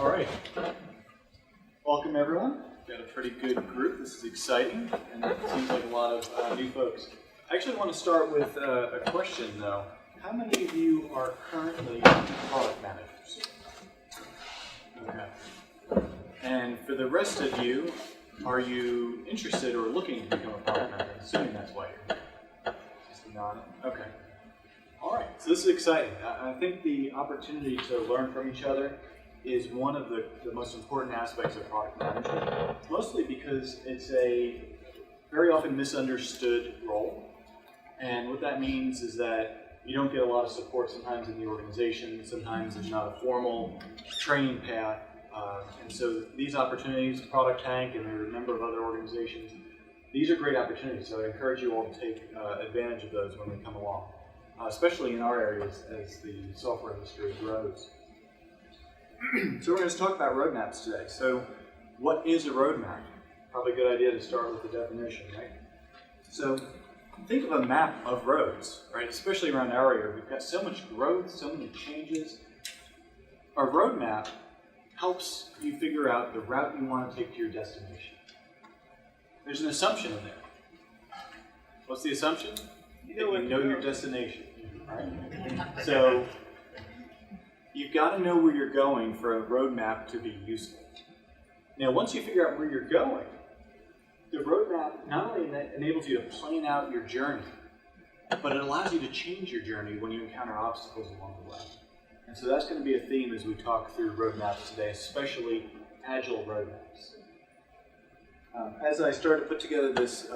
All right. Welcome, everyone. Got a pretty good group. This is exciting, and it seems like a lot of new folks. I actually want to start with a question, though. How many of you are currently product managers? Okay. And for the rest of you, are you interested or looking to become a product manager? I'm assuming that's why you're here. Just nodding. Okay. All right. So this is exciting. I think the opportunity to learn from each other is one of the most important aspects of product management, mostly because it's a very often misunderstood role. And what that means is that you don't get a lot of support sometimes in the organization, sometimes there's not a formal training path. And so these opportunities, Product Tank, and there are a number of other organizations, these are great opportunities. So I encourage you all to take advantage of those when they come along, especially in our areas as the software industry grows. So we're going to talk about roadmaps today. So what is a roadmap? Probably a good idea to start with the definition, right? So think of a map of roads, right? Especially around our area. We've got so much growth, so many changes. A roadmap helps you figure out the route you want to take to your destination. There's an assumption in there. What's the assumption? You know your destination, right? So you've got to know where you're going for a roadmap to be useful. Now, once you figure out where you're going, the roadmap not only enables you to plan out your journey, but it allows you to change your journey when you encounter obstacles along the way. And so that's going to be a theme as we talk through roadmaps today, especially agile roadmaps. As I started to put together this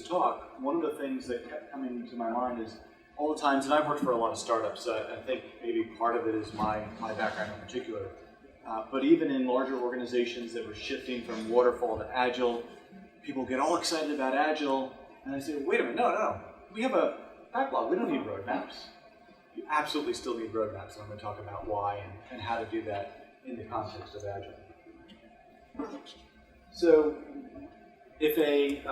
talk, one of the things that kept coming to my mind is all the times, and I've worked for a lot of startups, so I think maybe part of it is my background in particular, but even in larger organizations that were shifting from waterfall to agile, people get all excited about agile, and I say, wait a minute, no, we have a backlog, we don't need roadmaps. You absolutely still need roadmaps, and I'm going to talk about why and how to do that in the context of agile. So if a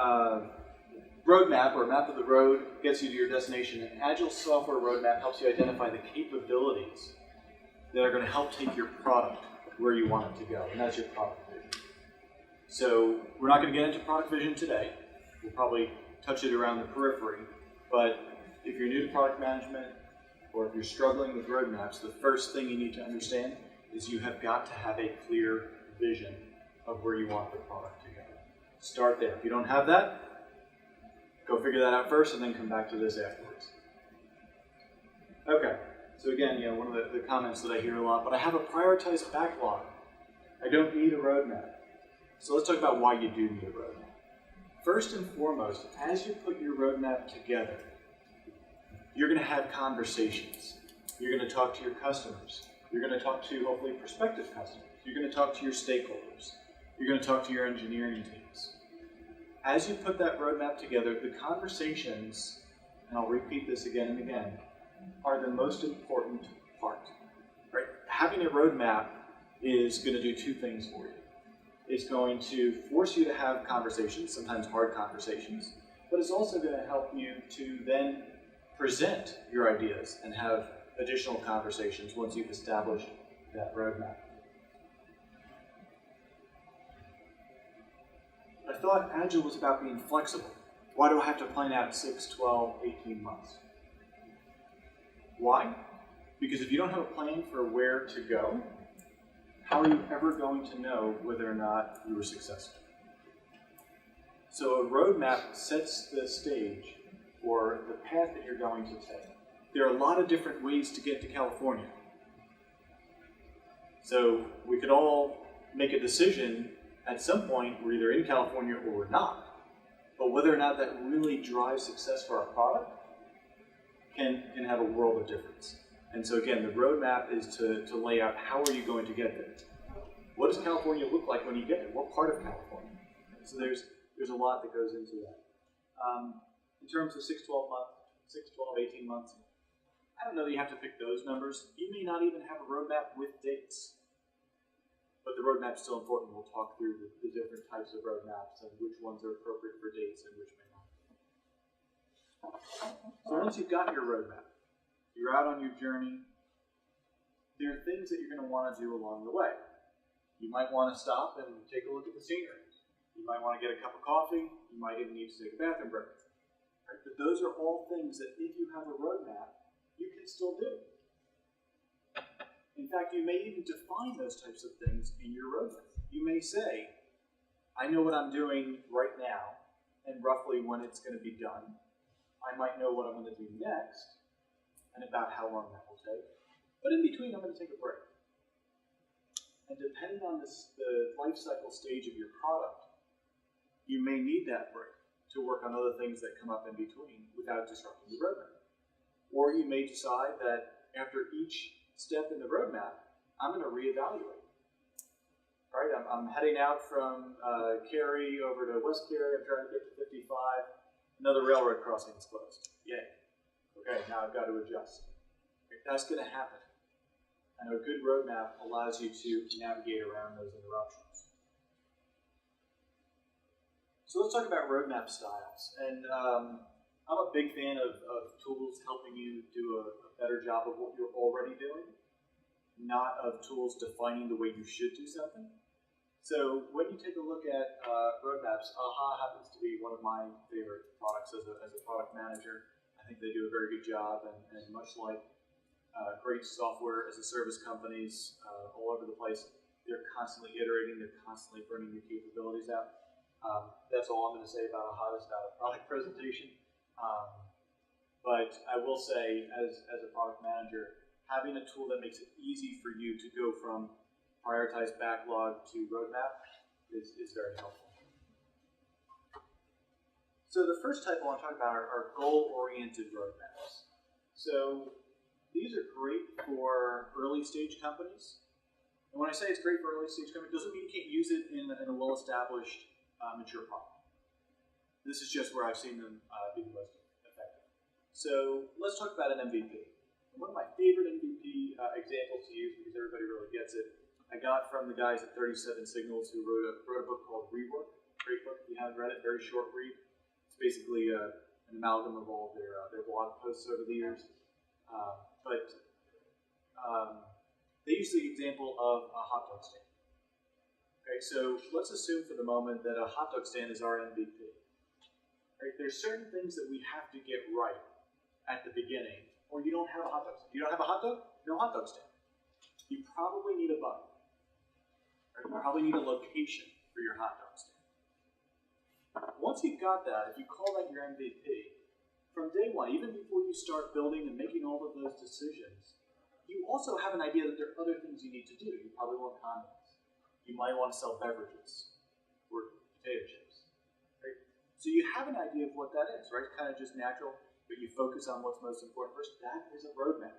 roadmap or a map of the road gets you to your destination, an agile software roadmap helps you identify the capabilities that are going to help take your product where you want it to go, and that's your product vision. So we're not going to get into product vision today. We'll probably touch it around the periphery, but if you're new to product management or if you're struggling with roadmaps, the first thing you need to understand is you have got to have a clear vision of where you want the product to go. Start there. If you don't have that, go figure that out first and then come back to this afterwards. Okay, so again, one of the comments that I hear a lot, but I have a prioritized backlog. I don't need a roadmap. So let's talk about why you do need a roadmap. First and foremost, as you put your roadmap together, you're going to have conversations. You're going to talk to your customers. You're going to talk to, hopefully, prospective customers. You're going to talk to your stakeholders. You're going to talk to your engineering teams. As you put that roadmap together, the conversations, and I'll repeat this again and again, are the most important part. Right? Having a roadmap is going to do two things for you. It's going to force you to have conversations, sometimes hard conversations, but it's also going to help you to then present your ideas and have additional conversations once you've established that roadmap. I thought Agile was about being flexible. Why do I have to plan out 6, 12, 18 months? Why? Because if you don't have a plan for where to go, how are you ever going to know whether or not you were successful? So a roadmap sets the stage for the path that you're going to take. There are a lot of different ways to get to California. So we could all make a decision at some point, we're either in California or we're not. But whether or not that really drives success for our product can have a world of difference. And so again, the roadmap is to lay out how are you going to get there. What does California look like when you get there? What part of California? So there's a lot that goes into that. In terms of 6, 12, 18 months, I don't know that you have to pick those numbers. You may not even have a roadmap with dates. But the roadmap's still important. We'll talk through the different types of roadmaps and which ones are appropriate for dates and which may not. So once you've got your roadmap, you're out on your journey, there are things that you're going to want to do along the way. You might want to stop and take a look at the scenery. You might want to get a cup of coffee. You might even need to take a bathroom break. Right? But those are all things that if you have a roadmap, you can still do. In fact, you may even define those types of things in your roadmap. You may say, I know what I'm doing right now and roughly when it's going to be done. I might know what I'm going to do next and about how long that will take. But in between, I'm going to take a break. And depending on the life cycle stage of your product, you may need that break to work on other things that come up in between without disrupting the roadmap. Or you may decide that after each step in the roadmap, I'm going to reevaluate. Right? I'm heading out from Cary over to West Cary. I'm trying to get to 55. Another railroad crossing is closed. Yay. Okay, now I've got to adjust. That's going to happen. And a good roadmap allows you to navigate around those interruptions. So let's talk about roadmap styles. And I'm a big fan of tools helping you do a better job of what you're already doing, not of tools defining the way you should do something. So when you take a look at roadmaps, AHA happens to be one of my favorite products as a product manager. I think they do a very good job, and much like great software as a service companies all over the place, they're constantly iterating, they're constantly bringing new capabilities out. That's all I'm going to say about AHA. It's not a product presentation. But I will say, as a product manager, having a tool that makes it easy for you to go from prioritized backlog to roadmap is very helpful. So the first type I want to talk about are goal-oriented roadmaps. So these are great for early stage companies. And when I say it's great for early stage companies, it doesn't mean you can't use it in a well-established mature product. This is just where I've seen them be the most effective. So let's talk about an MVP. One of my favorite MVP examples to use, because everybody really gets it, I got from the guys at 37 Signals who wrote a book called Rework. Great book. If you haven't read it, very short read. It's basically an amalgam of all their blog posts over the years. They use the example of a hot dog stand. Okay, so let's assume for the moment that a hot dog stand is our MVP. Right? There's certain things that we have to get right at the beginning, or you don't have a hot dog stand. You don't have a hot dog? No hot dog stand. You probably need a bun. Right? You probably need a location for your hot dog stand. Once you've got that, if you call that your MVP, from day one, even before you start building and making all of those decisions, you also have an idea that there are other things you need to do. You probably want condiments. You might want to sell beverages or potato chips. Right? So you have an idea of what that is, right? It's kind of just natural, but you focus on what's most important first. That is a roadmap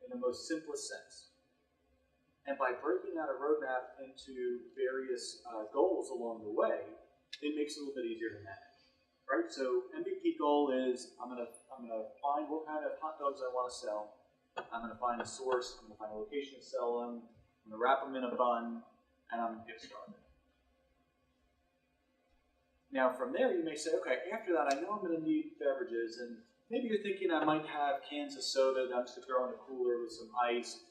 in the most simplest sense. And by breaking out a roadmap into various goals along the way, it makes it a little bit easier to manage. Right? So MVP goal is I'm gonna find what kind of hot dogs I want to sell. I'm gonna find a source. I'm gonna find a location to sell them. I'm gonna wrap them in a bun, and I'm gonna get started. Now from there, you may say, okay, after that, I know I'm gonna need beverages, and maybe you're thinking I might have cans of soda that I'm just gonna throw in a cooler with some ice,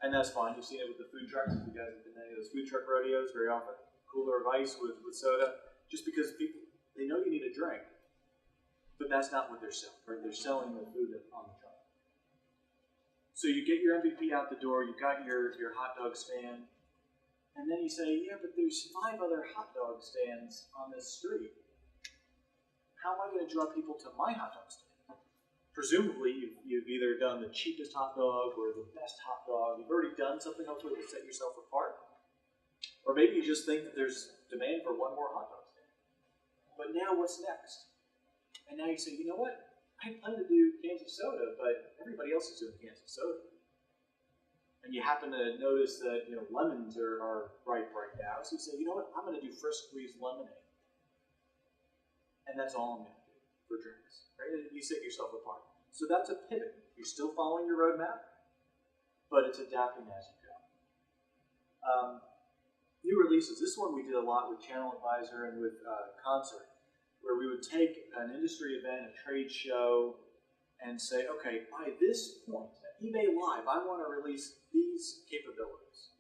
and that's fine. You've seen it with the food trucks. If you guys have been to any of those food truck rodeos, very often cooler of ice with soda, just because people. They know you need a drink, but that's not what they're selling. Right? They're selling the food on the truck. So you get your MVP out the door, you've got your hot dog stand, and then you say, yeah, but there's 5 other hot dog stands on this street. How am I going to draw people to my hot dog stand? Presumably, you've either done the cheapest hot dog or the best hot dog. You've already done something hopefully to set yourself apart. Or maybe you just think that there's demand for one more hot dog stand. But now what's next? And now you say, you know what? I plan to do cans of soda, but everybody else is doing cans of soda. And you happen to notice that lemons are ripe right now. So you say, you know what? I'm going to do fresh squeezed lemonade. And that's all I'm going to do for drinks. Right? And you set yourself apart. So that's a pivot. You're still following your roadmap, but it's adapting as you go. New releases. This one we did a lot with Channel Advisor and with Concert, where we would take an industry event, a trade show, and say, okay, by this point, at eBay Live, I want to release these capabilities.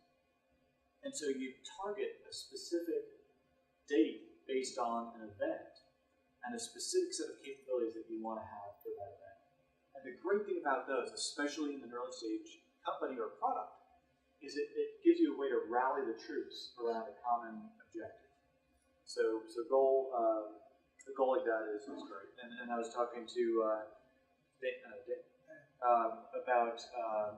And And so you target a specific date based on an event and a specific set of capabilities that you want to have for that event. And the great thing about those, especially in an early stage company or product, is it gives you a way to rally the troops around a common objective. So a goal like that is great. And I was talking to about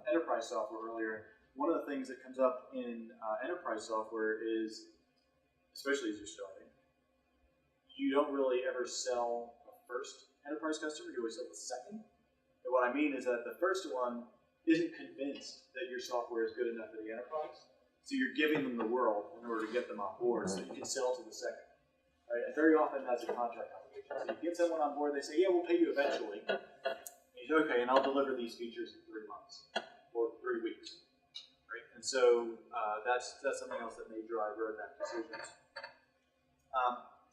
enterprise software earlier. One of the things that comes up in enterprise software is, especially as you're starting, you don't really ever sell the first enterprise customer, you always sell the second. And what I mean is that the first one isn't convinced that your software is good enough for the enterprise, so you're giving them the world in order to get them on board so you can sell to the second. Right? And very often that's a contract obligation. So you get someone on board, they say, yeah, we'll pay you eventually. And you say, okay, and I'll deliver these features in 3 months or 3 weeks. Right? And so that's something else that may drive roadmap decisions.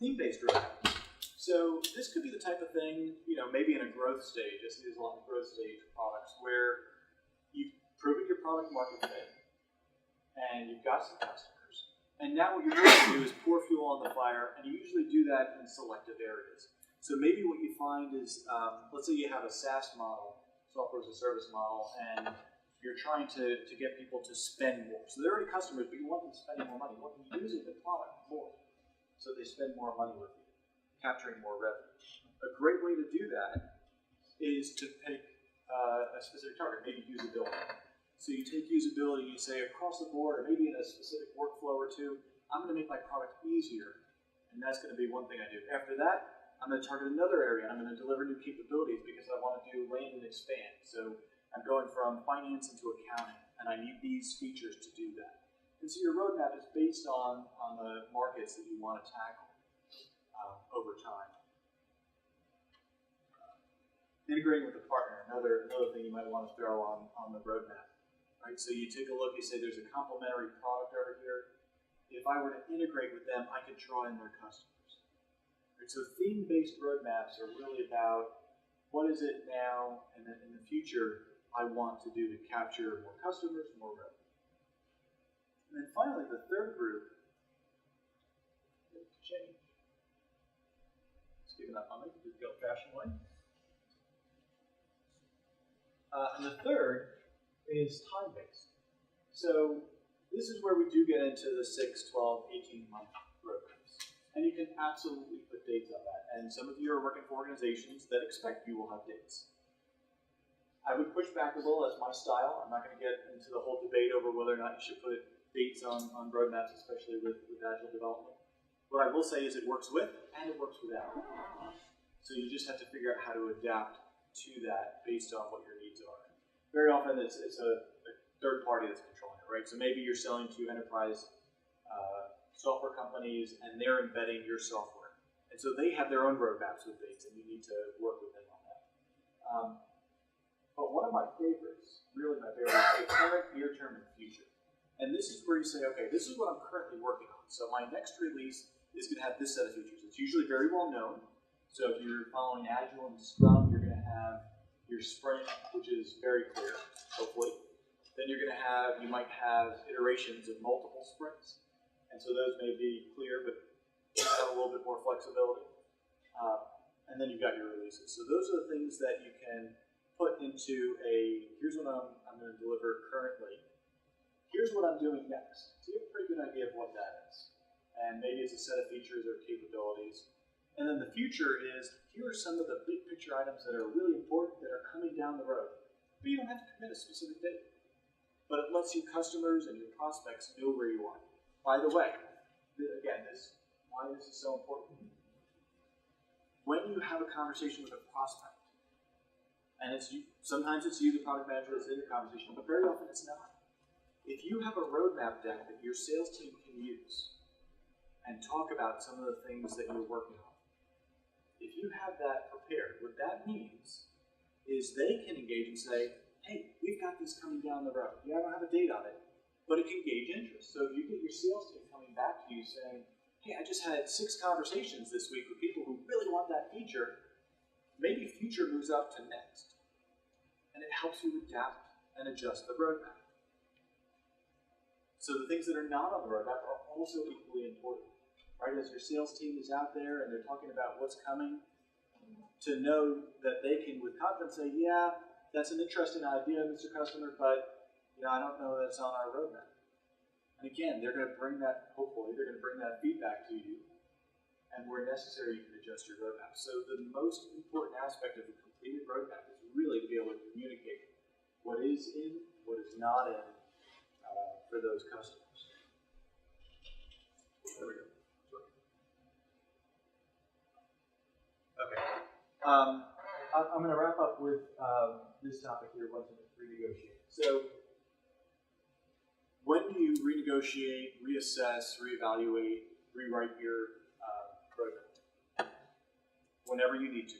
Theme-based roadmap. So this could be the type of thing, maybe in a growth stage. I see there's a lot of growth stage products where you've proven your product market fit, and you've got some customers. And now what you're trying to do is pour fuel on the fire, and you usually do that in selective areas. So maybe what you find is, let's say you have a SaaS model, software as a service model, and you're trying to get people to spend more. So they're already customers, but you want them spending more money. You want them using the product more, so they spend more money with you, capturing more revenue. A great way to do that is to pick a specific target, maybe usability. So you take usability, you say across the board, or maybe in a specific workflow or two, I'm going to make my product easier, and that's going to be one thing I do. After that, I'm going to target another area, and I'm going to deliver new capabilities because I want to do land and expand. So I'm going from finance into accounting, and I need these features to do that. And so your roadmap is based on the markets that you want to tackle over time. Integrating with a partner, another thing you might want to throw on the roadmap. Right? So you take a look, you say there's a complementary product over here. If I were to integrate with them, I could draw in their customers. Right? So theme-based roadmaps are really about what is it now and then in the future I want to do to capture more customers, more revenue. And then finally, the third group is change. Let's give it up on me, do the old-fashioned way. And the third is time-based. So this is where we do get into the 6, 12, 18-month roadmaps. And you can absolutely put dates on that. And some of you are working for organizations that expect you will have dates. I would push back a little, that's my style. I'm not going to get into the whole debate over whether or not you should put dates on roadmaps, especially with agile development. What I will say is it works with and it works without. So you just have to figure out how to adapt to that based on what your needs are. Very often it's a third party that's controlling it, right? So maybe you're selling to enterprise software companies and they're embedding your software. And so they have their own roadmaps with dates and you need to work with them on that. But one of my favorites, really my favorite, is the current, near term, and future. And this is where you say, okay, this is what I'm currently working on. So my next release is going to have this set of features. It's usually very well known. So if you're following Agile and Scrum, you're going to have your sprint, which is very clear, hopefully. Then you might have iterations of multiple sprints. And so those may be clear, but have a little bit more flexibility. And then you've got your releases. So those are the things that you can put into here's what I'm going to deliver currently. Here's what I'm doing next. So you have a pretty good idea of what that is. And maybe it's a set of features or capabilities. And then the future is, here are some of the big picture items that are really important that are coming down the road. But you don't have to commit a specific date. But it lets your customers and your prospects know where you are. By the way, again, why this is so important. When you have a conversation with a prospect, and sometimes it's you, the product manager, that's in the conversation, but very often it's not. If you have a roadmap deck that your sales team can use and talk about some of the things that you're working on, if you have that prepared, what that means is they can engage and say, hey, we've got this coming down the road. Yeah, I don't have a date on it, but it can gauge interest. So if you get your sales team coming back to you saying, hey, I just had 6 conversations this week with people who really want that feature, maybe future moves up to next. And it helps you adapt and adjust the roadmap. So the things that are not on the roadmap are also equally important, right? As your sales team is out there and they're talking about what's coming, to know that they can, with confidence, say, yeah, that's an interesting idea, Mr. Customer, but I don't know that it's on our roadmap. And again, they're going to bring that, hopefully, they're going to bring that feedback to you, and where necessary, you can adjust your roadmap. So the most important aspect of a completed roadmap is really to be able to communicate what is in, what is not in, for those customers. There we go. Okay. I'm going to wrap up with this topic here, once we renegotiate. So, when do you renegotiate, reassess, reevaluate, rewrite your roadmap? Whenever you need to.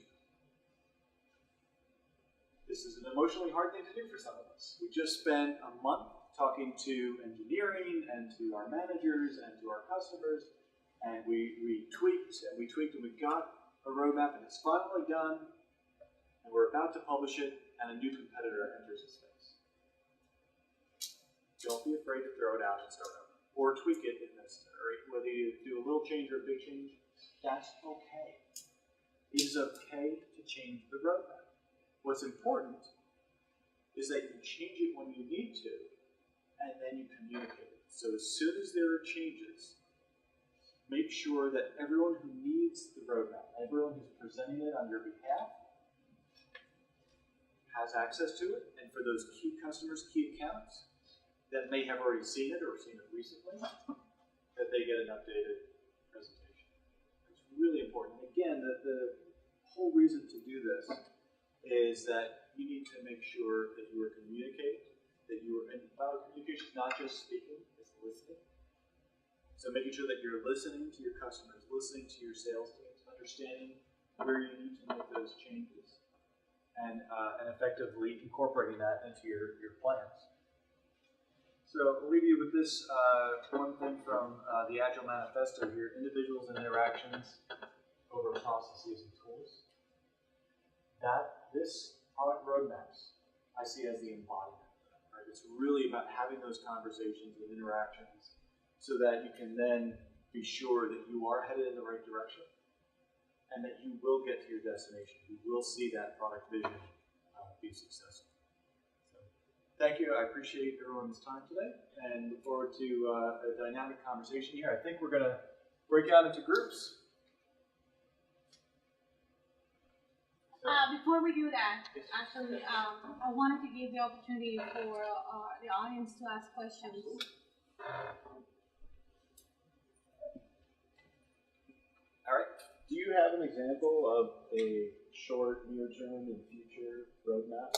This is an emotionally hard thing to do for some of us. We just spent a month talking to engineering and to our managers and to our customers, and we tweaked and we tweaked and we got a roadmap and it's finally done, and we're about to publish it, and a new competitor enters the space. Don't be afraid to throw it out and start over, or tweak it if necessary. Whether you do a little change or a big change, that's okay. It is okay to change the roadmap. What's important is that you change it when you need to, and then you communicate it. So as soon as there are changes, make sure that everyone who needs the roadmap, everyone who's presenting it on your behalf, has access to it, and for those key customers, key accounts, that may have already seen it or seen it recently, that they get an updated presentation. It's really important. Again, the whole reason to do this is that you need to make sure that you are communicating, that you are, and communication is not just speaking, it's listening. So making sure that you're listening to your customers, listening to your sales teams, understanding where you need to make those changes, and effectively incorporating that into your plans. So I'll leave you with this one thing from the Agile Manifesto here: individuals and interactions over processes and tools. This product roadmaps I see as the embodiment. Right? It's really about having those conversations and interactions so that you can then be sure that you are headed in the right direction and that you will get to your destination. You will see that product vision be successful. So, thank you. I appreciate everyone's time today and look forward to a dynamic conversation here. I think we're going to break out into groups. Before we do that, actually, I wanted to give the opportunity for the audience to ask questions. All right. Do you have an example of a short, near-term, and future roadmap?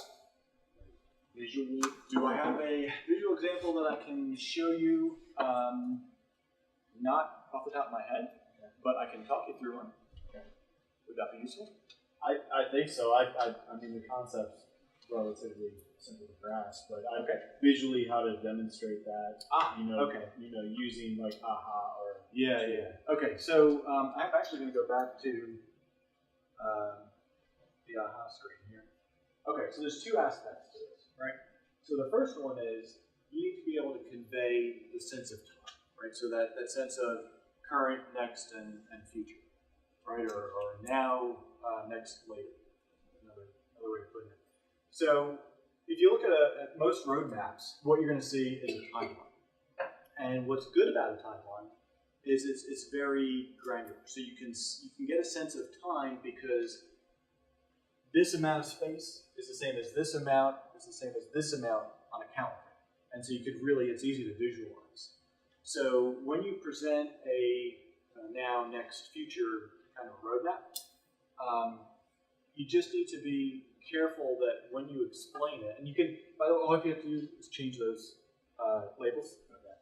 Visually? Do I have a visual example that I can show you? Not off the top of my head, but I can talk you through one. Okay. Would that be useful? I think so. I mean, the concept's relatively simple to grasp, but visually how to demonstrate that. Using like AHA or Okay, so I'm actually going to go back to the AHA screen here. Okay, so there's two aspects to this, right? So the first one is you need to be able to convey the sense of time, right? So that sense of current, next, and future, right? Or now, next, later. Another way of putting it. So if you look at most roadmaps, what you're going to see is a timeline. And what's good about a timeline is it's very granular. So you can get a sense of time because this amount of space is the same as this amount, is the same as this amount on a calendar. And so you could really, it's easy to visualize. So when you present a now, next, future kind of roadmap, you just need to be careful that when you explain it, and you can, by the way, all you have to do is change those labels.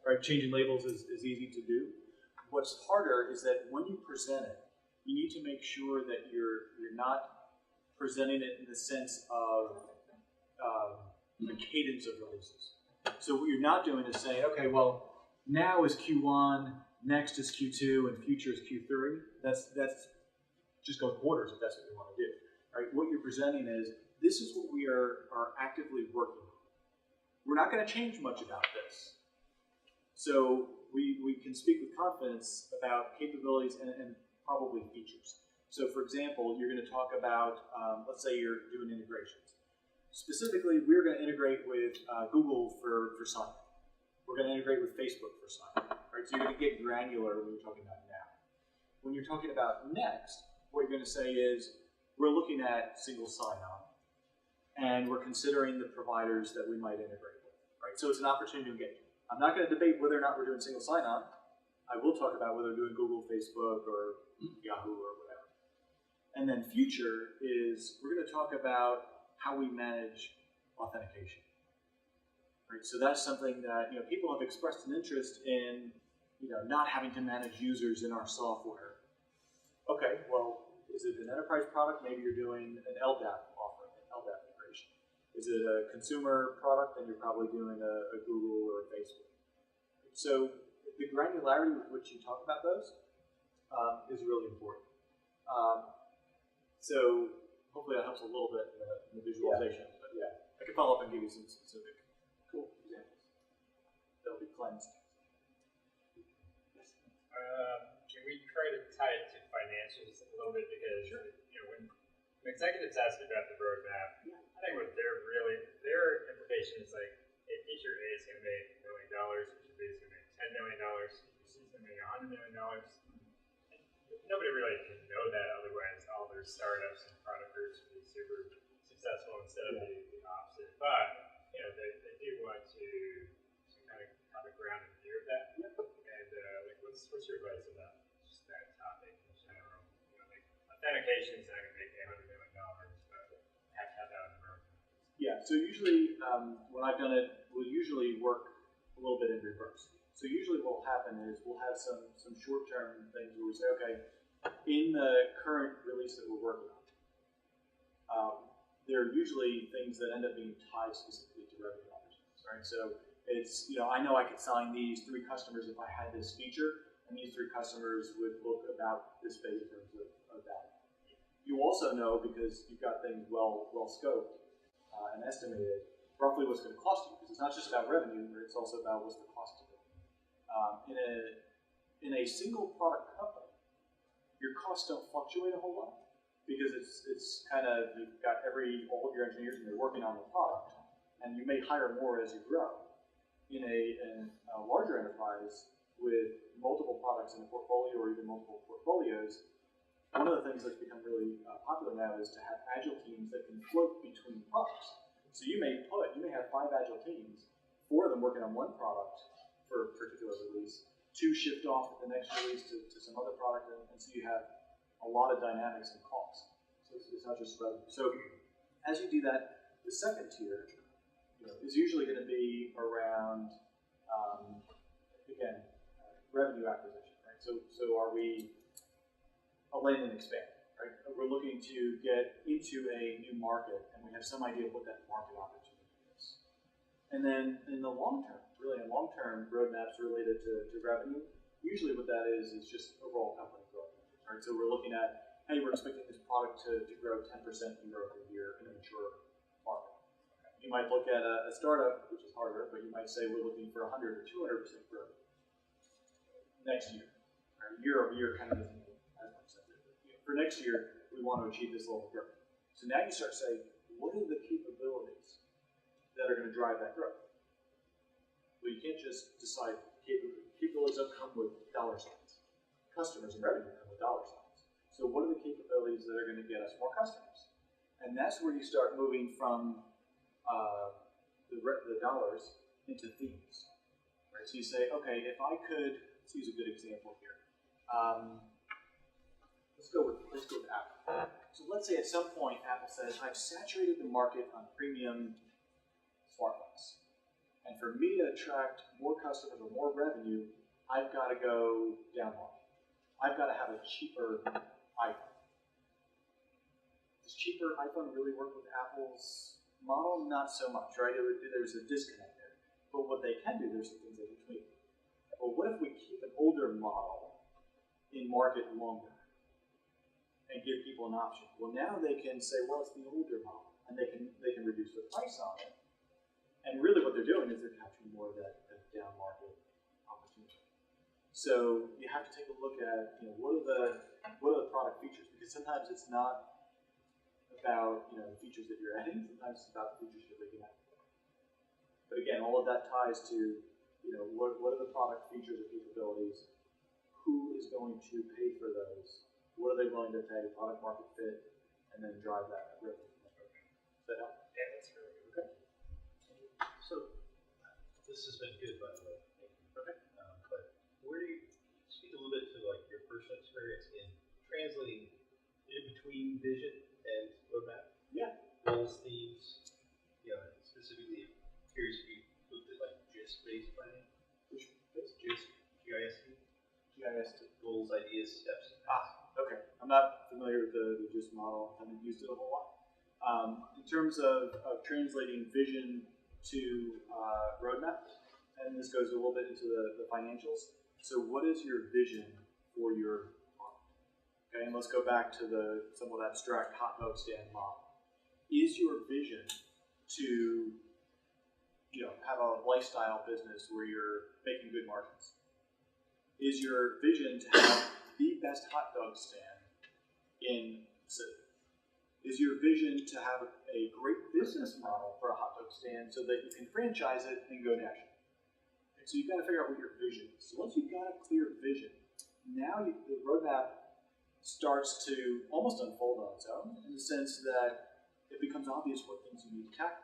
Right? Changing labels is easy to do. What's harder is that when you present it, you need to make sure that you're not presenting it in the sense of the cadence of releases. So what you're not doing is saying, okay, well, now is Q1, next is Q2, and future is Q3. That's just go quarters if that's what you want to do. Right? What you're presenting is, this is what we are actively working on. We're not going to change much about this. So we can speak with confidence about capabilities and probably features. So for example, you're going to talk about, let's say you're doing integrations. Specifically, we're going to integrate with Google for sign-up. We're going to integrate with Facebook for sign-up. Right? So you're going to get granular when you're talking about now. When you're talking about next, what you're going to say is, we're looking at single sign-on, and we're considering the providers that we might integrate with. Right? So it's an opportunity to engage. I'm not going to debate whether or not we're doing single sign-on. I will talk about whether we're doing Google, Facebook, or Yahoo, or whatever. And then future is, we're going to talk about how we manage authentication. Right? So that's something that people have expressed an interest in, not having to manage users in our software. Okay, well, is it an enterprise product? Maybe you're doing an LDAP offering, an LDAP integration. Is it a consumer product? Then you're probably doing a Google or a Facebook. So the granularity with which you talk about those is really important. So hopefully that helps a little bit in the visualization. Yeah. But yeah, I can follow up and give you some specific cool examples. They'll be cleansed. Yes. Can we try to tie it to financials a little bit, because when executives ask about the roadmap, I think what their implication is like, if feature A is going to make $1 million, feature B is going to make $10 million, feature C is going to make $100 million. Nobody really can know that, otherwise all their startups and product groups would be super successful instead of the opposite. But they do want to kind of have a grounded view of that. And what's your advice about just that topic in general? Authentication is not going to make $100 million, but have to have that on the road. Yeah. So usually, when I've done it, we'll usually work a little bit in reverse. So usually what will happen is we'll have some short-term things where we say, okay, in the current release that we're working on, there are usually things that end up being tied specifically to revenue opportunities, right? So it's, I know I could sign these 3 customers if I had this feature, and these 3 customers would look about this big in terms of value. You also know, because you've got things well scoped and estimated, roughly what's going to cost you, because it's not just about revenue, but it's also about what's the cost to build. In a single product company, your costs don't fluctuate a whole lot, because it's kind of, you've got all of your engineers and they're working on the product, and you may hire more as you grow. In a larger enterprise with multiple products in a portfolio or even multiple portfolios, one of the things that's become really popular now is to have agile teams that can float between products. So you may have 5 agile teams, 4 of them working on one product for a particular release, 2 shift off at the next release to some other product, and so you have a lot of dynamics and costs. So it's not just revenue. So as you do that, the second tier is usually going to be around, again, revenue acquisition, right? So are we a land and expand, right? We're looking to get into a new market, and we have some idea of what that market opportunity is. And then in the long term, long-term roadmaps related to revenue, usually what that is just overall company growth, right? So we're looking at, hey, we're expecting this product to grow 10% year-over-year in a mature market. You might look at a startup, which is harder, but you might say we're looking for 100 or 200% growth next year. Right? Year-over-year kind of doesn't make as much sense. For next year, we want to achieve this level of growth. So now you start saying, what are the capabilities that are going to drive that growth? Well, you can't just decide capabilities don't come with dollar signs. Customers and revenue come with dollar signs. So what are the capabilities that are going to get us more customers? And that's where you start moving from the dollars into themes. Right? So you say, okay, if I could, let's use a good example here. Let's go with Apple. So let's say at some point Apple says, I've saturated the market on premium smartphones. And for me to attract more customers or more revenue, I've got to go down market. I've got to have a cheaper iPhone. Does cheaper iPhone really work with Apple's model? Not so much, right? There's a disconnect there. But what they can do, there's some things they can tweak. Well, what if we keep an older model in market longer and give people an option? Well, now they can say, well, it's the older model, and they can reduce the price on it. And really what they're doing is they're capturing more of that down market So you have to take a look at, what are the product features, because sometimes it's not about, the features that you're adding, sometimes it's about the features you're taking out. But again, all of that ties to, what are the product features or capabilities, who is going to pay for those, what are they willing to pay, product market fit, and then drive that revenue. Does that help? Yeah, that's really good. Okay. So, this has been good, by the way. Okay. But where do you speak a little bit to like your personal experience in translating in between vision and roadmap? Yeah. Goals, themes, specifically curious if you looked at like GIST-based planning. Which is GIST, GIST, GIS. goals, ideas, steps. Okay. I'm not familiar with the GIST model. I haven't used it a whole lot. In terms of translating vision to roadmap, and this goes a little bit into the financials. So what is your vision for your product? Okay, and let's go back to the somewhat abstract hot dog stand model. Is your vision to have a lifestyle business where you're making good margins? Is your vision to have the best hot dog stand in the city? Is your vision to have a great business model for a hot dog stand so that you can franchise it and go national? Okay, so you've got to figure out what your vision is. So once you've got a clear vision, now the roadmap starts to almost unfold on its own in the sense that it becomes obvious what things you need to tackle.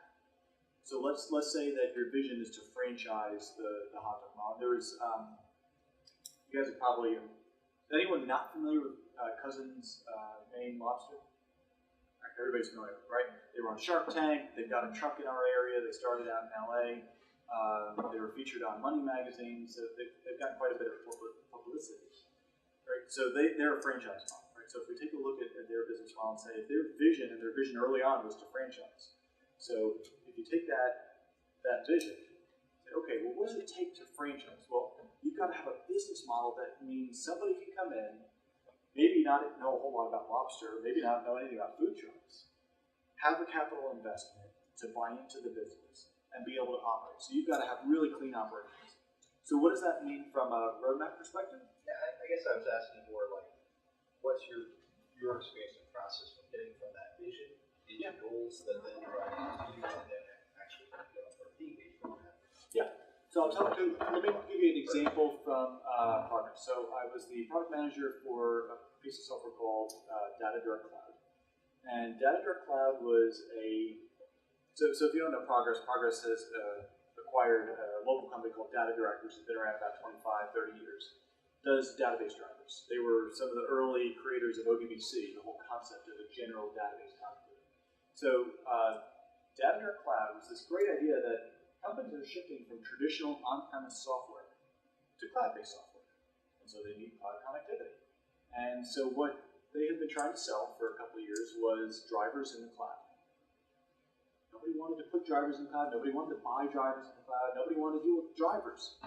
So let's say that your vision is to franchise the hot dog model. There is, you guys are probably, is anyone not familiar with Cousins Maine Lobster? Everybody's familiar with it, right? They were on Shark Tank. They've got a truck in our area. They started out in LA. They were featured on Money magazine, so they've got quite a bit of publicity, right? So they're a franchise model, right? So if we take a look at their business model and say if their vision early on was to franchise. So if you take that vision, say, okay, well, what does it take to franchise? Well, you've got to have a business model that means somebody can come in, maybe not know a whole lot about lobster, maybe not know anything about food trucks, have a capital investment to buy into the business and be able to operate. So you've got to have really clean operations. So what does that mean from a roadmap perspective? Yeah, I guess I was asking more like, what's your experience and process from getting from that vision into goals that then drive you and then actually or being from that? Yeah. So let me give you an example from progress. So I was the product manager for a piece of software called Data Direct Cloud. And Data Direct Cloud was so if you don't know Progress has acquired a local company called Data Direct, which has been around about 25, 30 years. Does database drivers. They were some of the early creators of ODBC, the whole concept of a general database connectivity. So Data Direct Cloud was this great idea that companies are shifting from traditional on-premise software to cloud-based software. And so they need cloud connectivity. And so what they had been trying to sell for a couple of years was drivers in the cloud. Nobody wanted to put drivers in the cloud. Nobody wanted to buy drivers in the cloud. Nobody wanted to deal with drivers.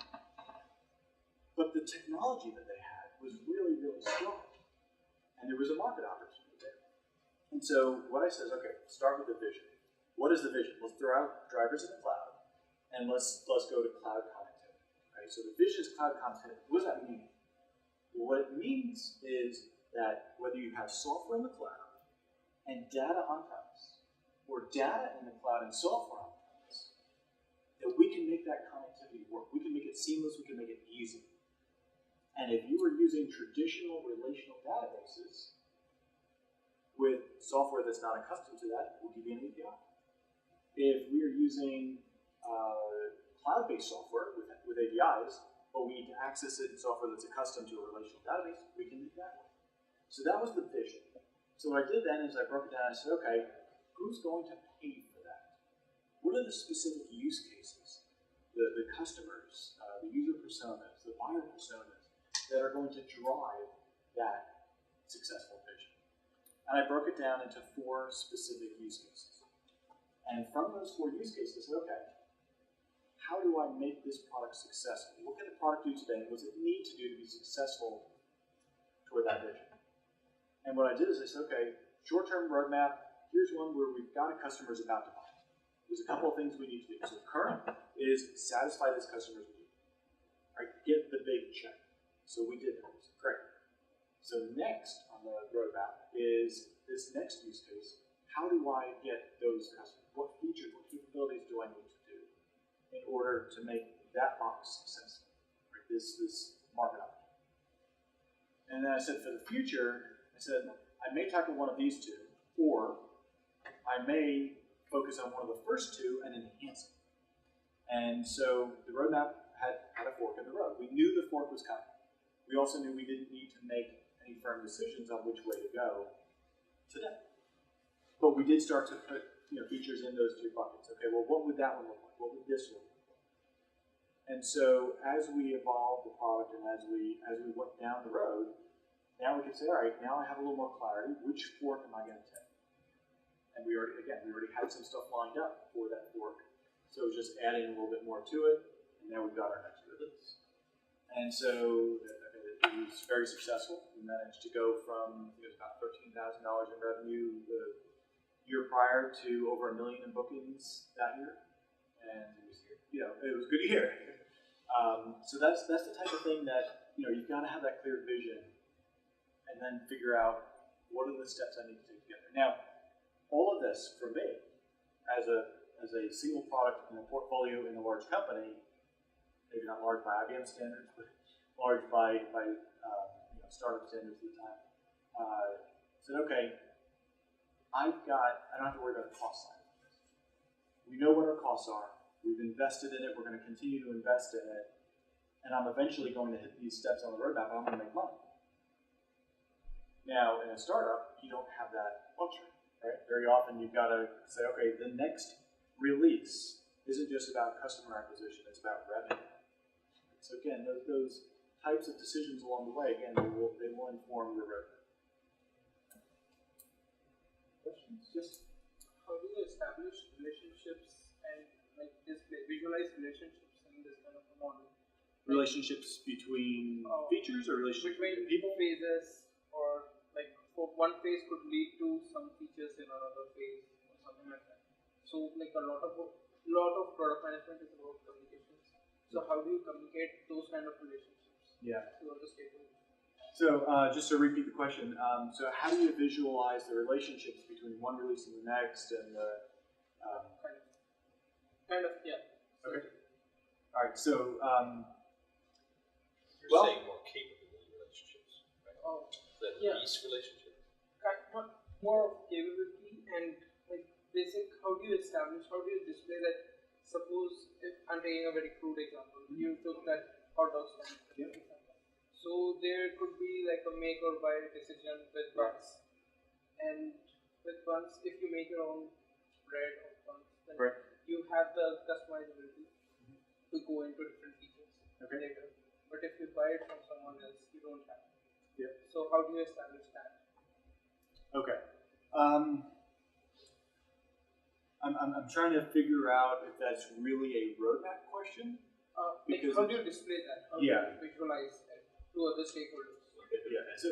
But the technology that they had was really, really strong. And there was a market opportunity there. And so what I said is, okay, start with the vision. What is the vision? Let's throw out drivers in the cloud. And let's go to cloud connectivity. Right? So the vision is cloud connectivity. What does that mean? Well, what it means is that whether you have software in the cloud and data on-premise, or data in the cloud and software on-premise, that we can make that connectivity work. We can make it seamless. We can make it easy. And if you were using traditional relational databases with software that's not accustomed to that, we'll give you an API. If we are using cloud-based software with APIs, but we need to access it in software that's accustomed to a relational database, we can make that work. So that was the vision. So what I did then is I broke it down and said, okay, who's going to pay for that? What are the specific use cases, the customers, the user personas, the buyer personas that are going to drive that successful vision? And I broke it down into 4 specific use cases. And from those 4 use cases, I said, okay, how do I make this product successful? What can the product do today? What does it need to do to be successful toward that vision? And what I did is I said, okay, short-term roadmap, here's one where we've got a customer's about to buy. There's a couple of things we need to do. So current is satisfy this customer's need. Right? Get the big check. So we did that. Great. So next on the roadmap is this next use case. How do I get those customers? What features, what capabilities do I need to do in order to make that box successful? Right? This market opportunity. And then I said for the future, I said I may tackle one of these two, or I may focus on one of the first two and enhance it. And so the roadmap had a fork in the road. We knew the fork was coming. We also knew we didn't need to make any firm decisions on which way to go today. But we did start to put features in those two buckets. Okay, well, what would that one look like? What would this one look like? And so as we evolved the product and as we went down the road, now we can say, all right, now I have a little more clarity. Which fork am I going to take? And we already had some stuff lined up for that fork. So it was just adding a little bit more to it, and now we've got our next release. And so it was very successful. We managed to go from, I think it was about $13,000 in revenue the year prior to over $1 million in bookings that year. And it was, it was a good year. So that's the type of thing that, you've got to have that clear vision and then figure out what are the steps I need to take together. Now, all of this for me, as a single product in a portfolio in a large company, maybe not large by IBM standards, but large by startup standards at the time, said, okay, I don't have to worry about the cost side of this. We know what our costs are. We've invested in it. We're going to continue to invest in it. And I'm eventually going to hit these steps on the roadmap, and I'm going to make money. Now, in a startup, you don't have that luxury, right? Very often you've got to say, okay, the next release isn't just about customer acquisition, it's about revenue. So again, those types of decisions along the way, again, they will inform your roadmap. Questions? Yes? How do you establish relationships and visualize relationships in this kind of a model? Relationships between features or relationships between people? Phases, or for one phase could lead to some features in another phase or something like that. So a lot of product management is about communications. So how do you communicate those kind of relationships to other stakeholders? So just to repeat the question, so how do you visualize the relationships between one release and the next, and the kind of, yeah. Okay. All right. So you're saying more capability relationships, right? Oh, Than yeah. lease relationship. More of capability and basic. How do you display that? Suppose if I'm taking a very crude example, you took that hot dog stand. Yeah. So there could be a make or buy decision with buns. And with buns, if you make your own bread or buns, then you have the customizability to go into different features later. But if you buy it from someone else, you don't have it. Yeah. So how do you establish that? Okay. I'm trying to figure out if that's really a roadmap question. Because how do you display that? How do you visualize it to other stakeholders? Yeah. So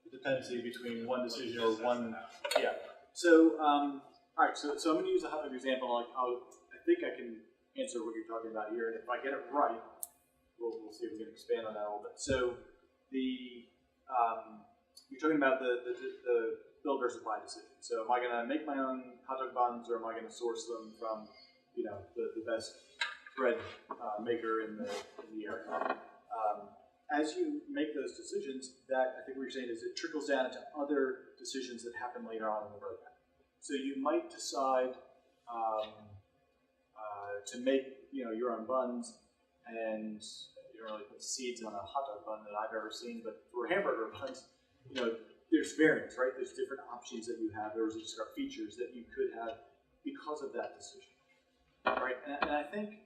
the dependency between one decision or one. Yeah. So all right. So I'm going to use a hot dog example. I think I can answer what you're talking about here, and if I get it right, we'll see if we can expand on that a little bit. So you're talking about the build versus buy decision. So am I going to make my own hot dog buns, or am I going to source them from the best bread maker in the area? As you make those decisions, that I think what you're saying is it trickles down into other decisions that happen later on in the roadmap. So you might decide to make your own buns, and you don't really put seeds on a hot dog bun that I've ever seen, but for hamburger buns, there's variants, right? There's different options that you have. There's just features that you could have because of that decision, right? And I think,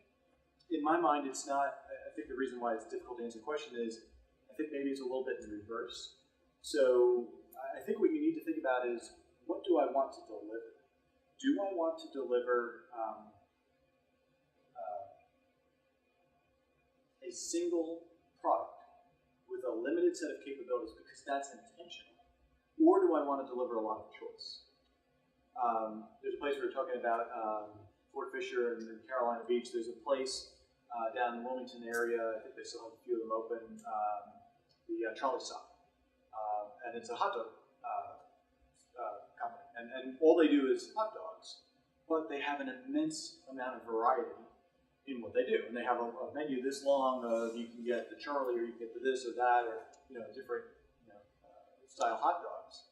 in my mind, it's not. I think the reason why it's difficult to answer the question is, I think maybe it's a little bit in reverse. So I think what you need to think about is, what do I want to deliver? Do I want to deliver a single product with a limited set of capabilities because that's intentional? Or do I want to deliver a lot of choice? There's a place we were talking about, Fort Fisher and Carolina Beach. There's a place down in the Wilmington area. I think they still have a few of them open. The Charlie Stop, and it's a hot dog company, and all they do is hot dogs, but they have an immense amount of variety in what they do, and they have a menu this long. You can get the Charlie, or you can get the this or that, or different style hot dogs,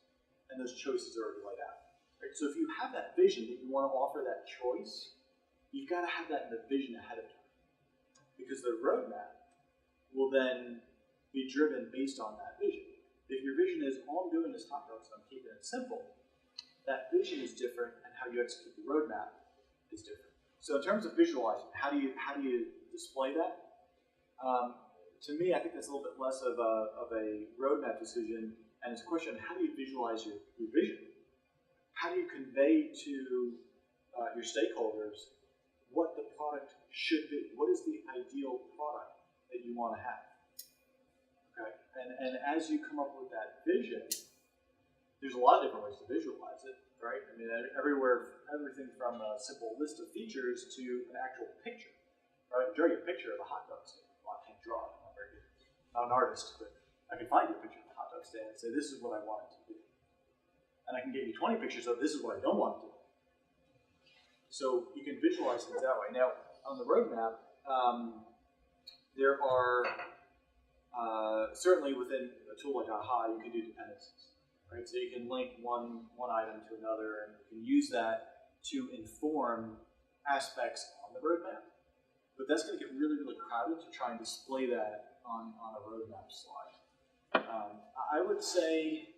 and those choices are already laid out. Right? So if you have that vision that you want to offer that choice, you've got to have that in the vision ahead of time, because the roadmap will then be driven based on that vision. If your vision is all I'm doing is hot dogs, I'm keeping it simple, that vision is different, and how you execute the roadmap is different. So in terms of visualizing, how do you display that? To me, I think that's a little bit less of a roadmap decision, and it's a question of how do you visualize your vision? How do you convey to your stakeholders what the product should be? What is the ideal product that you want to have? Okay, and as you come up with that vision, there's a lot of different ways to visualize it, right? I mean, everything from a simple list of features to an actual picture. Right? I can draw you a picture of a hot dog stand. Well, I can't draw it. I'm not very good. I'm not an artist, but I can find you a picture of a hot dog stand and say, this is what I want it to be. And I can give you 20 pictures of this is what I don't want it to be. So you can visualize things that way. Now, on the roadmap, there are certainly within a tool like AHA, you can do dependencies. Right? So you can link one item to another, and you can use that to inform aspects on the roadmap. But that's going to get really, really crowded to try and display that on a roadmap slide. I would say,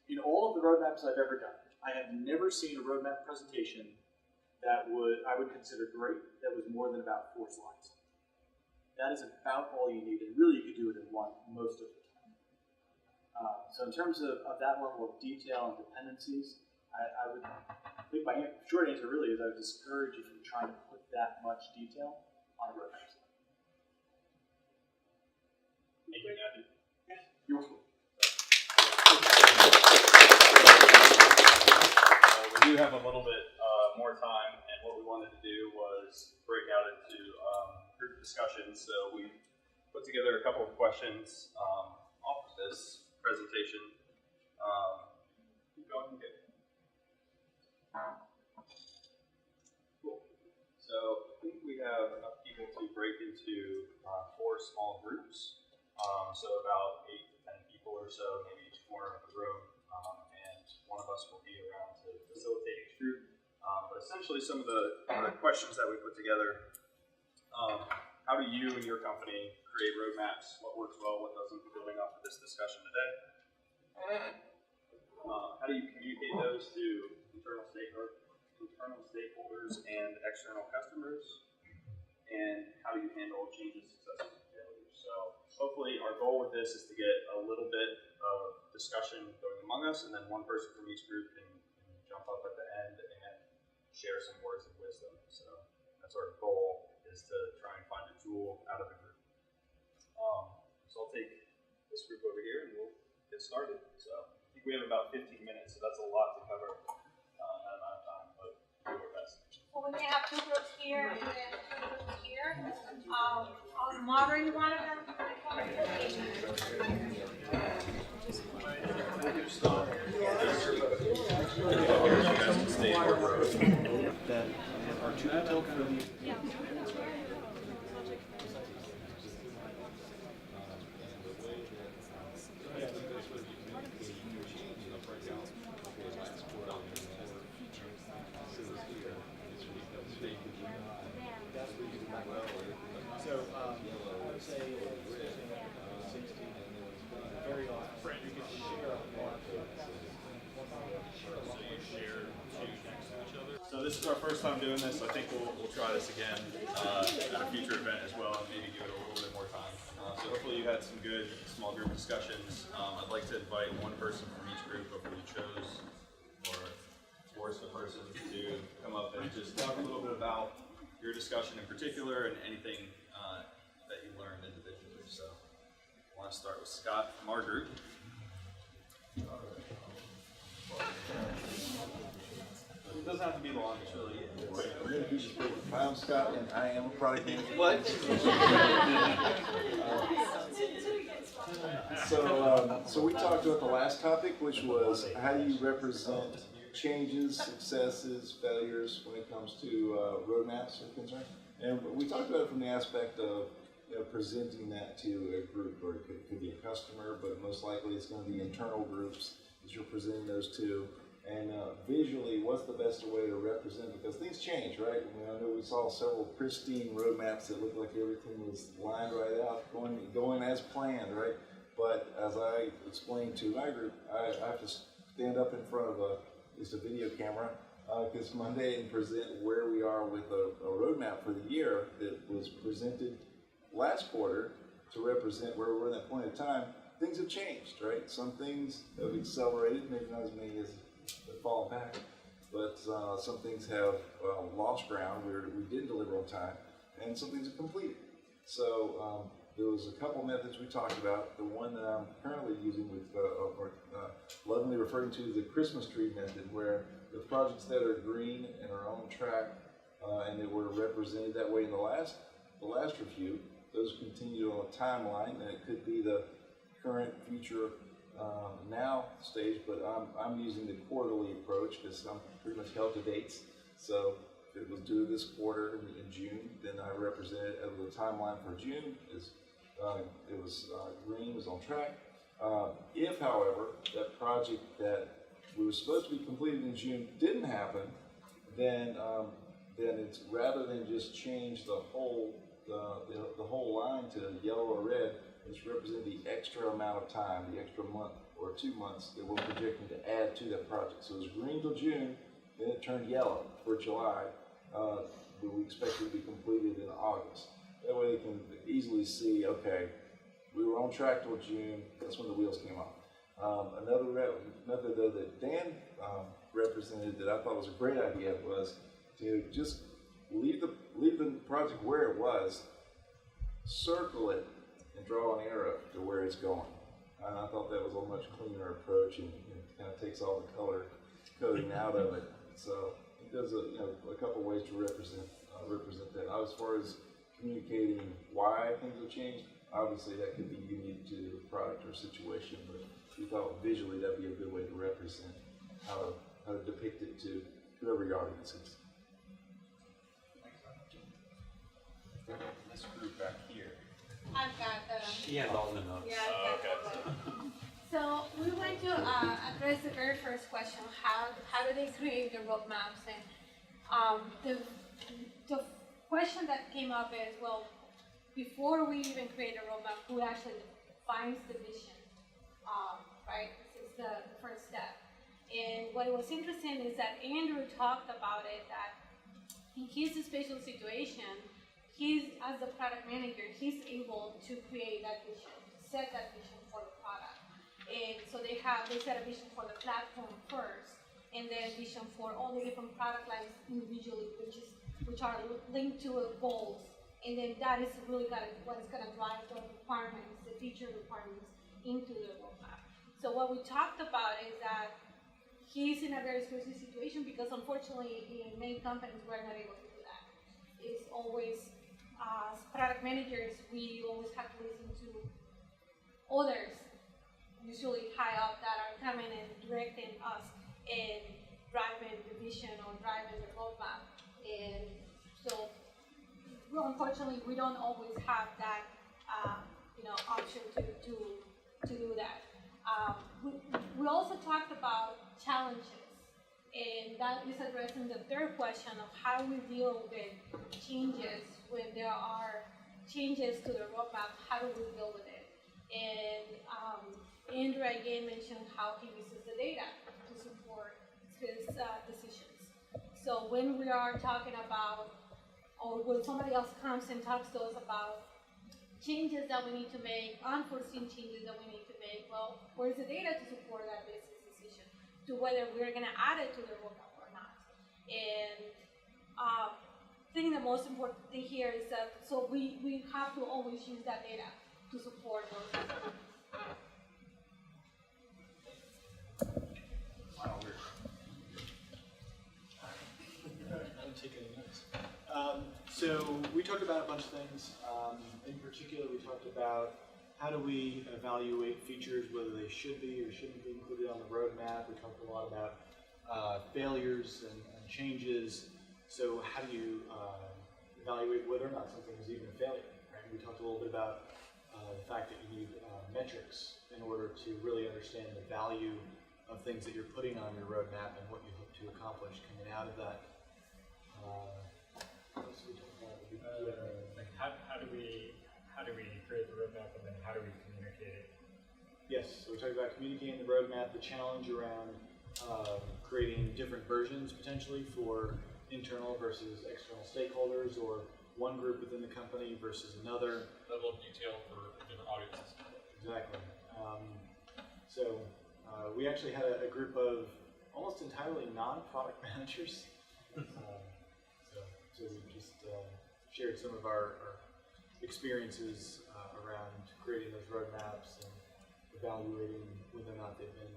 in all of the roadmaps I've ever done, I have never seen a roadmap presentation that I would consider great that was more than about 4 slides. That is about all you need, and really you could do it in one most of the time. So in terms of that level of detail and dependencies, I think my short answer really is I would discourage you from trying to put that much detail on a roadmap. Thank you, Matthew. Yeah, you're welcome. We do have a little bit more time, and what we wanted to do was break out into group discussions. So we put together a couple of questions off of this presentation. Keep going. Okay. Cool. So I think we have enough people to break into 4 small groups. So about 8 to 10 people or so, maybe each corner of the room, and one of us will be around to facilitate each group. But essentially, some of the questions that we put together: how do you and your company create roadmaps? What works well? What doesn't? Building off of this discussion today. How do you communicate those to internal stakeholders and external customers? And how do you handle changes, successes, and failures? So hopefully our goal with this is to get a little bit of discussion going among us, and then one person from each group can jump up at the end and share some words of wisdom. So that's our goal, is to try and find a jewel out of the group. So I'll take this group over here and we'll get started. So I think we have about 15 minutes, so that's a lot to cover in that amount of time, but we'll do our best. So we may have 2 groups here and then 2 groups here. I'll moderate one of them. That are too detailed for the So this is our first time doing this. I think we'll try this again at a future event as well, and maybe give it a little bit more time. So hopefully you had some good small group discussions. I'd like to invite one person from each group, whoever you chose, or force the person to come up and just talk a little bit about your discussion in particular and anything that you learned individually. So I want to start with Scott from our group. It doesn't have to be long, it's really quick. Who's I'm Scott, and I am a product manager. What? So we talked about the last topic, which was how do you represent changes, successes, failures when it comes to roadmaps are concerned. And we talked about it from the aspect of presenting that to a group, or it could be a customer, but most likely it's going to be internal groups that you're presenting those to. And visually, what's the best way to represent? Because things change, right? I mean, I know we saw several pristine roadmaps that looked like everything was lined right out, going as planned, right? But as I explained to my group, I have to stand up in front of at least a video camera this Monday and present where we are with a roadmap for the year that was presented last quarter to represent where we were at that point in time. Things have changed, right? Some things have accelerated, maybe not as many as have fallen back, but some things have lost ground where we didn't deliver on time, and some things are completed. So there was a couple methods we talked about. The one that I'm currently using with, or lovingly referring to as the Christmas tree method, where the projects that are green and are on track and that were represented that way in the last review, those continue on a timeline, and it could be the current, future, now stage, but I'm using the quarterly approach because I'm pretty much held to dates. So if it was due this quarter in June, then I represented it with a timeline for June. It was green, was on track. If, however, that project that we were supposed to be completed in June didn't happen, then it's rather than just change the whole line to yellow or red, it's represent the extra amount of time, the extra month or 2 months that we're projecting to add to that project. So it was green till June, then it turned yellow for July, but we expect it to be completed in August. That way they can easily see, okay, we were on track till June, that's when the wheels came off. Another method though that Dan represented that I thought was a great idea was to just leave the project where it was, circle it, and draw an arrow to where it's going. And I thought that was a much cleaner approach, and kind of takes all the color coding out of it. So I think there's a couple ways to represent that. As far as communicating why things have changed, obviously that could be unique to the product or situation, but we thought visually that'd be a good way to represent how to depict it to whoever your audience is. This group back here. I've got She has all the notes. yeah, I've got all. So we want to address the very first question: how do they create the roadmaps? And the question that came up is, well, before we even create a roadmap, who actually defines the vision? Right, this is the first step. And what was interesting is that Andrew talked about it, that in his special situation, as the product manager, he's able to create that vision, set that vision for the product. And so they set a vision for the platform first, and then vision for all the different product lines individually, which are linked to goals. And then that is really what is going to drive the requirements, the feature requirements into the roadmap. So what we talked about is that he's in a very specific situation because unfortunately in many companies we're not able to do that. It's always, as product managers, we always have to listen to others, usually high up, that are coming and directing us and driving the vision or driving the roadmap. And so, unfortunately, we don't always have that, option to do that. We also talked about challenges, and that is addressing the third question of how we deal with changes when there are changes to the roadmap. How do we deal with it? And Andrew again mentioned how he uses the data to support his decisions. So when we are talking about, or when somebody else comes and talks to us about changes that we need to make, unforeseen changes that we need to make, well, where's the data to support that business decision, to whether we're going to add it to the roadmap or not? And I think the most important thing here is that, so we have to always use that data to support those decisions. I'm taking notes. So we talked about a bunch of things. In particular, we talked about how do we evaluate features, whether they should be or shouldn't be included on the roadmap. We talked a lot about failures and changes. So how do you evaluate whether or not something is even a failure? Right? We talked a little bit about the fact that you need metrics in order to really understand the value of things that you're putting on your roadmap and what you hope to accomplish coming out of that. What else did we talk about? Like how do we create the roadmap, and then how do we communicate it? Yes, so we talked about communicating the roadmap, the challenge around creating different versions potentially for internal versus external stakeholders, or one group within the company versus another. Level of detail for different audiences. Exactly. So we actually had a group of almost entirely non-product managers. So we just shared some of our experiences around creating those roadmaps and evaluating whether or not they've been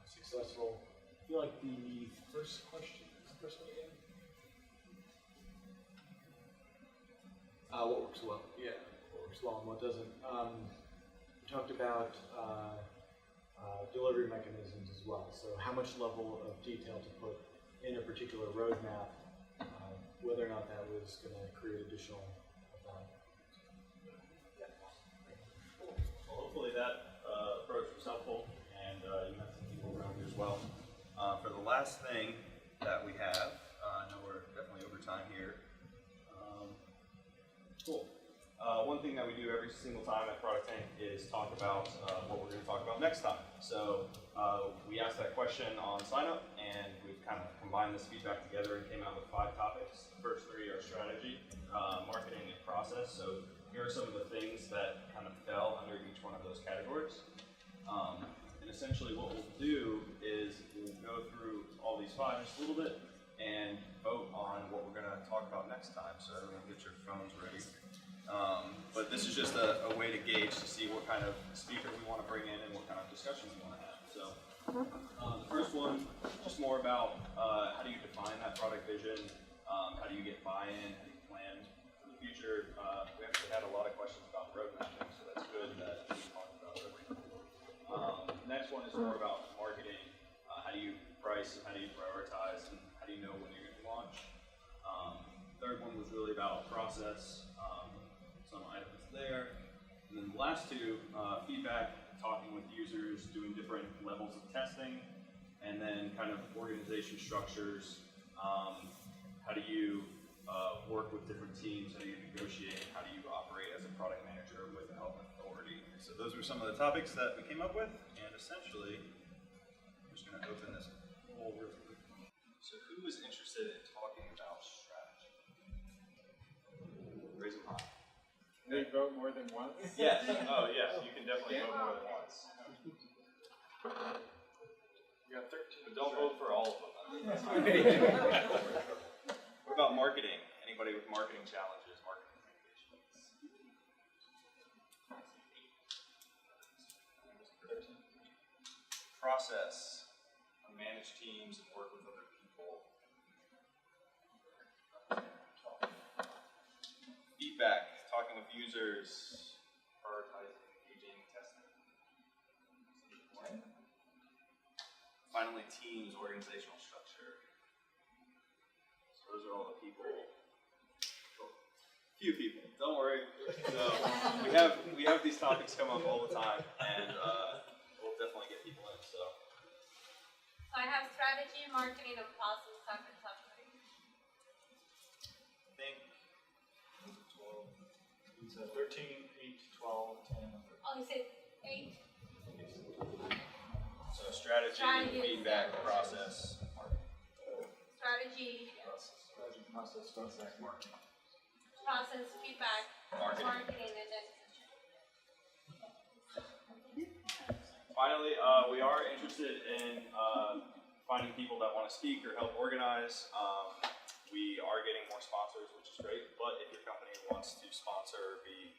successful. I feel like the first question is the first one again. What works well? Yeah, what works well and what doesn't. We talked about delivery mechanisms as well. So how much level of detail to put in a particular roadmap, whether or not that was going to create additional value. Well, hopefully that approach was helpful, and you met some people around you as well. For the last thing that we have, I know we're definitely over time here. Cool. One thing that we do every single time at Product Tank is talk about what we're going to talk about next time. So we asked that question on sign up, and we've kind of combined this feedback together and came out with 5 topics. The first 3 are strategy, marketing, and process. So here are some of the things that kind of fell under each one of those categories. And essentially what we'll do is we'll go through all these 5 just a little bit and vote on what we're going to talk about next time. So everyone get your phones ready. But this is just a way to gauge to see what kind of speaker we want to bring in and what kind of discussion we want to have. So the first one, just more about how do you define that product vision, how do you get buy-in, how do you plan for the future. We actually had a lot of questions about road mapping, so that's good that we talked about it. Next one is more about marketing. How do you price, and how do you prioritize, and how do you know when you're going to launch. Third one was really about process, some items there. And then the last 2, feedback, talking with users, doing different levels of testing, and then kind of organization structures. How do you work with different teams? How do you negotiate? How do you operate as a product manager without authority? So those were some of the topics that we came up with, and essentially, I'm just going to open this whole real quick. So who is interested in talking about strategy? Raise them high. Can they vote more than once? Yes. Oh, yes. You can definitely vote more than once. We got 13. But don't vote for all of them. What about marketing? Anybody with marketing challenges, marketing communications? Process. Manage teams and work with other people. Feedback. Talking with users. Prioritizing, engaging, testing. Finally, teams, organizational structure. So those are all the people. Few people. Don't worry. So we have these topics come up all the time, and we'll definitely get people in. So I have strategy, marketing, and process topics. I think 12. It's 13, 8, 12, 10. Oh, you said 8? so. Strategy, feedback, process, marketing. Strategy, Strategy, process, marketing. process, feedback, Marketing. and then Finally, we are interested in finding people that want to speak or help organize. We are getting more sponsors, which is great, but if your company wants to sponsor or be